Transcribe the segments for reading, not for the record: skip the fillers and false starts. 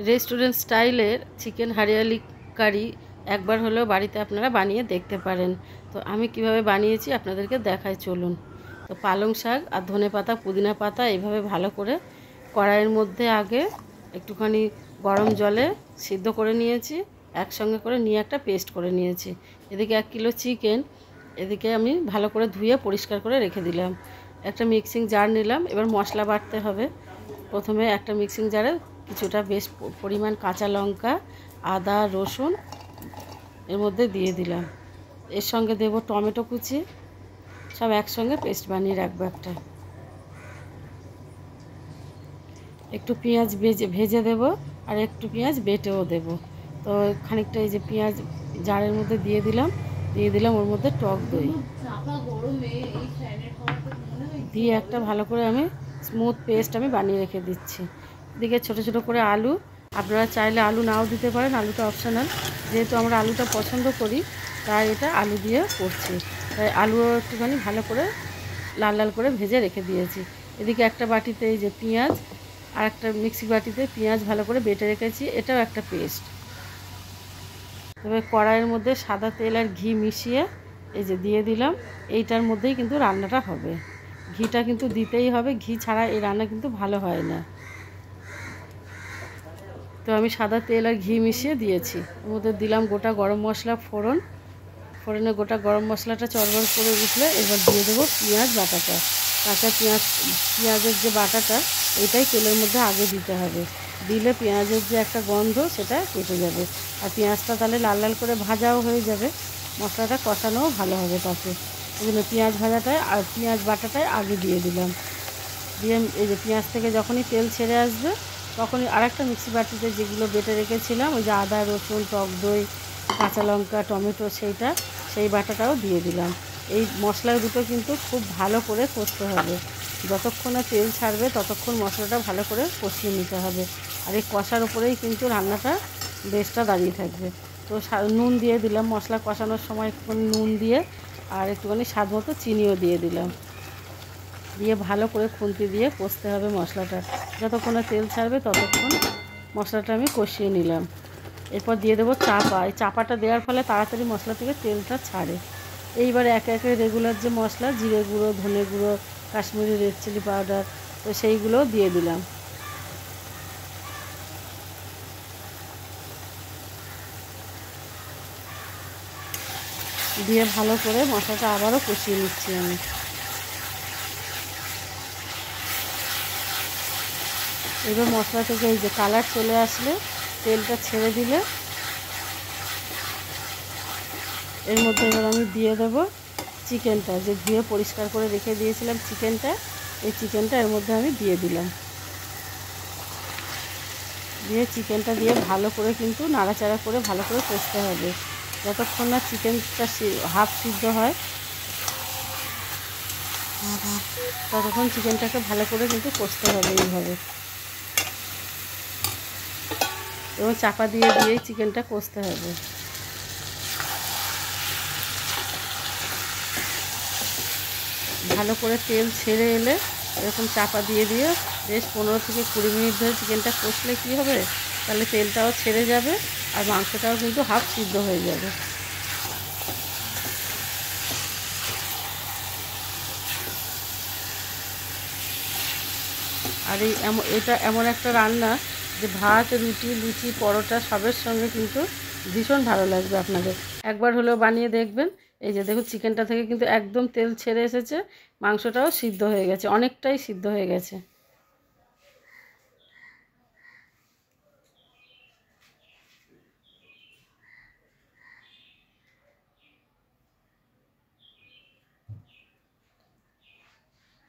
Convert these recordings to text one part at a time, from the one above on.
Restaurant স্টাইলের chicken hariyali কারি একবার হলেও বাড়িতে আপনারা বানিয়ে দেখতে পারেন। তো আমি কিভাবে বানিয়েছি আপনাদেরকে দেখাই, চলুন। তো পালং শাক আর ধনেপাতা পুদিনা পাতা এইভাবে ভালো করে কড়াইয়ের মধ্যে আগে একটুখানি গরম জলে সিদ্ধ করে নিয়েছি, একসঙ্গে করে নিয়ে একটা পেস্ট করে নিয়েছি। এদিকে 1 কিলো চিকেন এদিকে আমি ভালো করে ধুয়ে পরিষ্কার করে রেখে দিলাম। একটা মিক্সিং জার নিলাম, এবার মশলা বাটতে হবে। প্রথমে একটা মিক্সিং জারে কিছুটা বেশ পরিমাণ কাঁচা লঙ্কা, আদা, রসুন এর মধ্যে দিয়ে দিলাম। এর সঙ্গে দেব টমেটো কুচি, সব একসঙ্গে পেস্ট বানিয়ে রাখবো একটা। একটু পেঁয়াজ ভেজে দেব, আর একটু পেঁয়াজ বেটেও দেব। তো খানিকটা এই যে পেঁয়াজ জারের মধ্যে দিয়ে দিলাম ওর মধ্যে টক দই দিয়ে একটা ভালো করে আমি স্মুথ পেস্ট আমি বানিয়ে রেখে দিচ্ছি। এদিকে ছোট ছোট করে আলু, আপনারা চাইলে আলু নাও দিতে পারেন, আলুটা অপশনাল। যেহেতু আমরা আলুটা পছন্দ করি তাই এটা আলু দিয়ে করছি। তাই আলুও একটুখানি ভালো করে লাল লাল করে ভেজে রেখে দিয়েছি। এদিকে একটা বাটিতে এই যে পেঁয়াজ, আর একটা মিক্সি বাটিতে পেঁয়াজ ভালো করে বেটে রেখেছি, এটাও একটা পেস্ট। তবে কড়াইয়ের মধ্যে সাদা তেল আর ঘি মিশিয়ে এই যে দিয়ে দিলাম। এইটার মধ্যেই কিন্তু রান্নাটা হবে, ঘিটা কিন্তু দিতেই হবে, ঘি ছাড়া এই রান্না কিন্তু ভালো হয় না। তো আমি সাদা তেল আর ঘি মিশিয়ে দিয়েছি। ওর মধ্যে দিলাম গোটা গরম মশলা ফোড়নে গোটা গরম মশলাটা চড়বড় করে উঠলে এবার দিয়ে দেবো পেঁয়াজ বাটাটা। কাঁচা পেঁয়াজের যে বাটাটা এটাই তেলের মধ্যে আগে দিতে হবে, দিলে পেঁয়াজের যে একটা গন্ধ সেটা কেটে যাবে, আর পেঁয়াজটা তাহলে লাল লাল করে ভাজাও হয়ে যাবে, মশলাটা কষানোও ভালো হবে তাতে। ওই জন্য পেঁয়াজ ভাজাটায় আর পেঁয়াজ বাটাটায় আগে দিয়ে দিলাম। দিয়ে এই যে পেঁয়াজ থেকে যখনই তেল ছেড়ে আসবে তখনই আরেকটা মিক্সি বাটিতে যেগুলো বেটে রেখেছিলাম, ওই যে আদা, রসুন, টক দই, কাঁচা লঙ্কা, টমেটো, সেই বাটাটাও দিয়ে দিলাম। এই মশলা দুটো কিন্তু খুব ভালো করে কষতে হবে, যতক্ষণ না তেল ছাড়বে ততক্ষণ মশলাটা ভালো করে কষিয়ে নিতে হবে। আর এই কষার উপরেই কিন্তু রান্নাটা বেশটা দাঁড়িয়ে থাকবে। তো নুন দিয়ে দিলাম, মশলা কষানোর সময় একটুখানি নুন দিয়ে আর একটুখানি স্বাদ মতো চিনিও দিয়ে দিলাম। দিয়ে ভালো করে খুন্তি দিয়ে কষতে হবে মশলাটা, যতক্ষণে তেল ছাড়বে ততক্ষণ মশলাটা আমি কষিয়ে নিলাম। এরপর দিয়ে দেবো চাপা। এই চাপাটা দেওয়ার ফলে তাড়াতাড়ি মশলা থেকে তেলটা ছাড়ে। এইবার একে একে রেগুলার যে মশলা, জিরে গুঁড়ো, ধনে গুঁড়ো, কাশ্মীরি রেড চিলি পাউডার, তো সেইগুলোও দিয়ে দিলাম। দিয়ে ভালো করে মশলাটা আবারও কষিয়ে নিচ্ছি আমি। এবার মশলা থেকে এই যে কালার চলে আসলে, তেলটা ছেড়ে দিলে এর মধ্যে এবার আমি দিয়ে দেবো চিকেনটা, যে ধুয়ে পরিষ্কার করে রেখে দিয়েছিলাম চিকেনটা, এই চিকেনটা এর মধ্যে আমি দিয়ে দিলাম। দিয়ে চিকেনটা দিয়ে ভালো করে কিন্তু নাড়াচাড়া করে ভালো করে কষতে হবে, যতক্ষণ না চিকেনটা হাফ সিদ্ধ হয় ততক্ষণ চিকেনটাকে ভালো করে কিন্তু কষতে হবে এইভাবে। এবং চাপা দিয়েই চিকেনটা কষতে হবে। ভালো করে তেল ছেড়ে এলে এরকম চাপা দিয়ে বেশ 15 থেকে 20 মিনিট ধরে চিকেনটা কষলে কী হবে, তাহলে তেলটাও ছেড়ে যাবে আর মাংসটাও কিন্তু হাফ সিদ্ধ হয়ে যাবে। আর এটা এমন একটা রান্না যে ভাত, রুটি, লুচি, পরোটা সবের সঙ্গে কিন্তু ভীষণ ভালো লাগবে আপনাদের। একবার হলেও বানিয়ে দেখবেন। এই যে দেখুন চিকেনটা থেকে কিন্তু একদম তেল ছেড়ে এসেছে, মাংসটাও সিদ্ধ হয়ে গেছে, অনেকটাই সিদ্ধ হয়ে গেছে।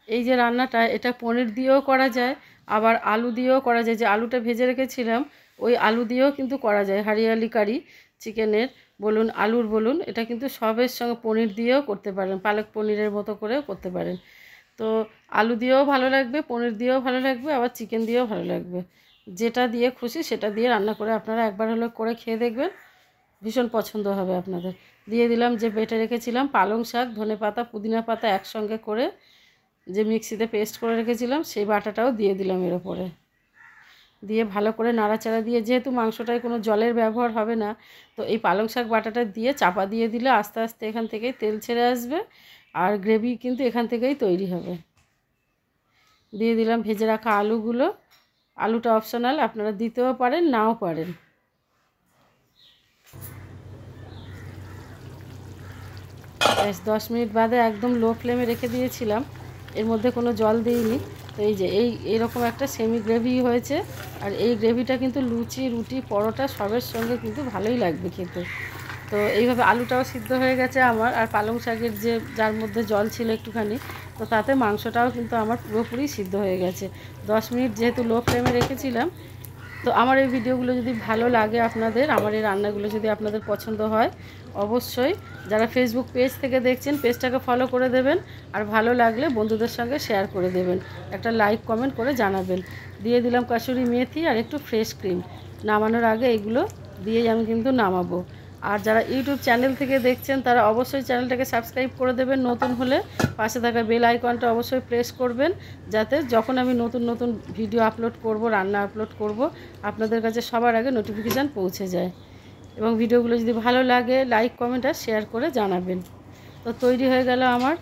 এই যে রান্নাটা, এটা পনির দিয়েও করা যায়, আবার আলু দিয়েও করা যায়। যে আলুটা ভেজে রেখেছিলাম ওই আলু দিয়েও কিন্তু করা যায় হরিয়ালি কারি, চিকেনের বলুন, আলুর বলুন, এটা কিন্তু সবের সঙ্গে পনির দিয়েও করতে পারেন, পালক পনিরের মতো করেও করতে পারেন। তো আলু দিয়েও ভালো লাগবে, পনির দিয়েও ভালো লাগবে, আবার চিকেন দিয়েও ভালো লাগবে। যেটা দিয়ে খুশি সেটা দিয়ে রান্না করে আপনারা একবার হলেও করে খেয়ে দেখবেন, ভীষণ পছন্দ হবে আপনাদের। দিয়ে দিলাম যে বেটে রেখেছিলাম পালং শাক, ধনেপাতা, পুদিনা পাতা একসঙ্গে করে যে মিক্সিতে পেস্ট করে রেখেছিলাম, সেই বাটাটাও দিয়ে দিলাম এর ওপরে। দিয়ে ভালো করে নাড়াচাড়া দিয়ে, যেহেতু মাংসটায় কোনো জলের ব্যবহার হবে না, তো এই পালং শাক বাটাটা দিয়ে চাপা দিয়ে দিলে আস্তে আস্তে এখান থেকেই তেল ছেড়ে আসবে আর গ্রেভি কিন্তু এখান থেকেই তৈরি হবে। দিয়ে দিলাম ভেজে রাখা আলুগুলো। আলুটা অপশনাল, আপনারা দিতেও পারেন নাও পারেন। বেশ 10 মিনিট বাদে একদম লো ফ্লেমে রেখে দিয়েছিলাম, এর মধ্যে কোনো জল দিইনি। তো এই যে এইরকম একটা সেমি গ্রেভি হয়েছে। আর এই গ্রেভিটা কিন্তু লুচি, রুটি, পরোটা সবের সঙ্গে কিন্তু ভালোই লাগবে খেতে। তো এইভাবে আলুটাও সিদ্ধ হয়ে গেছে আমার, আর পালং শাকের যার মধ্যে জল ছিল একটুখানি, তো তাতে মাংসটাও কিন্তু আমার পুরোপুরি সিদ্ধ হয়ে গেছে। 10 মিনিট যেহেতু লো ফ্লেমে রেখেছিলাম। তো আমার এই ভিডিওগুলো যদি ভালো লাগে আপনাদের, আমার এই রান্নাগুলো যদি আপনাদের পছন্দ হয়, অবশ্যই যারা ফেসবুক পেজ থেকে দেখছেন পেজটাকে ফলো করে দেবেন, আর ভালো লাগলে বন্ধুদের সঙ্গে শেয়ার করে দেবেন, একটা লাইক কমেন্ট করে জানাবেন। দিয়ে দিলাম কাসুরি মেথি আর একটু ফ্রেশ ক্রিম। নামানোর আগে এগুলো দিয়েই আমি কিন্তু নামাবো। আর যারা ইউটিউব চ্যানেল থেকে দেখছেন তারা অবশ্যই চ্যানেলটাকে সাবস্ক্রাইব করে দেবেন, নতুন হলে পাশে থাকা বেল আইকনটা অবশ্যই প্রেস করবেন, যাতে যখন আমি নতুন নতুন ভিডিও আপলোড করব, রান্না আপলোড করব, আপনাদের কাছে সবার আগে নোটিফিকেশান পৌঁছে যায়। এবং ভিডিওগুলো যদি ভালো লাগে লাইক কমেন্ট আর শেয়ার করে জানাবেন। তো তৈরি হয়ে গেল আমার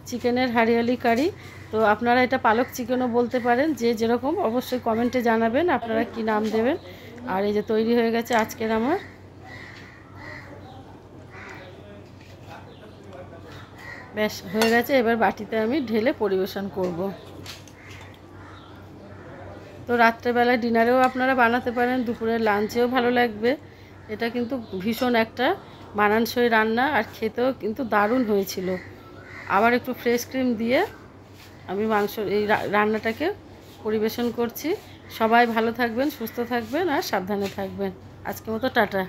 চিকেনের হারিয়ালি কারি। তো আপনারা এটা পালক চিকেনও বলতে পারেন, যে যেরকম অবশ্যই কমেন্টে জানাবেন আপনারা কি নাম দেবেন। আর এই যে তৈরি হয়ে গেছে আজকের আমার ব্যাস হয়ে গেছে। এবার বাটিতে আমি ঢেলে পরিবেশন করব। তো রাত্রেবেলায় ডিনারেও আপনারা বানাতে পারেন, দুপুরের লাঞ্চেও ভালো লাগবে। এটা কিন্তু ভীষণ একটা মানানসই রান্না, আর খেতেও কিন্তু দারুণ হয়েছিল। আবার একটু ফ্রেশ ক্রিম দিয়ে আমি এই রান্নাটাকে পরিবেশন করছি। সবাই ভালো থাকবেন, সুস্থ থাকবেন আর সাবধানে থাকবেন। আজকের মতো টাটা।